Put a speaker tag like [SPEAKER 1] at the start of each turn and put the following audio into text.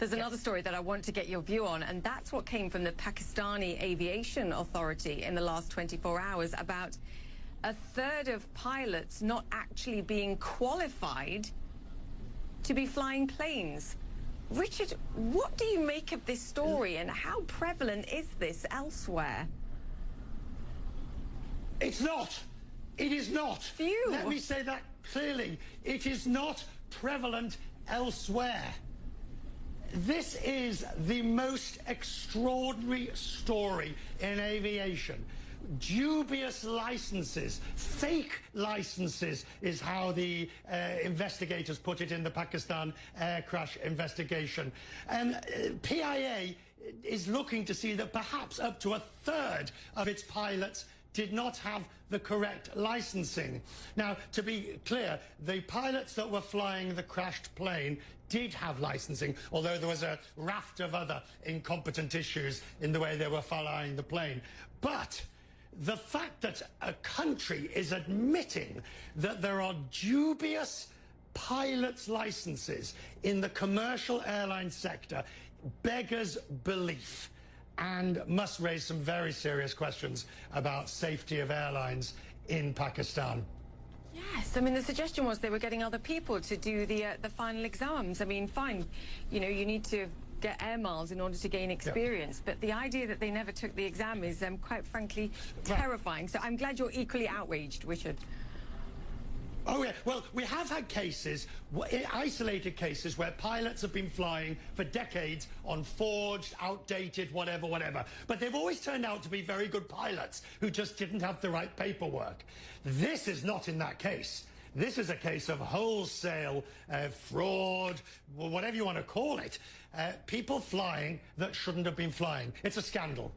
[SPEAKER 1] There's another story that I want to get your view on, and that's what came from the Pakistani Aviation Authority in the last 24 hours about a third of pilots not actually being qualified to be flying planes. Richard, what do you make of this story, and how prevalent is this elsewhere?
[SPEAKER 2] It's not. It is not.
[SPEAKER 1] Phew.
[SPEAKER 2] Let me say that clearly. It is not prevalent elsewhere. This is the most extraordinary story in aviation. Dubious licenses, fake licenses is how the investigators put it in the Pakistan air crash investigation. And PIA is looking to see that perhaps up to a third of its pilots did not have the correct licensing. Now, to be clear, the pilots that were flying the crashed plane did have licensing, although there was a raft of other incompetent issues in the way they were flying the plane. But the fact that a country is admitting that there are dubious pilots' licenses in the commercial airline sector beggars belief, and must raise some very serious questions about safety of airlines in Pakistan.
[SPEAKER 1] Yes, I mean, the suggestion was they were getting other people to do the final exams. I mean, fine, you know, you need to get air miles in order to gain experience, but the idea that they never took the exam is, quite frankly, terrifying. So I'm glad you're equally outraged, Richard.
[SPEAKER 2] Oh, yeah. Well, we have had cases, isolated cases, where pilots have been flying for decades on forged, outdated, whatever. But they've always turned out to be very good pilots who just didn't have the right paperwork. This is not in that case. This is a case of wholesale fraud, whatever you want to call it. People flying that shouldn't have been flying. It's a scandal.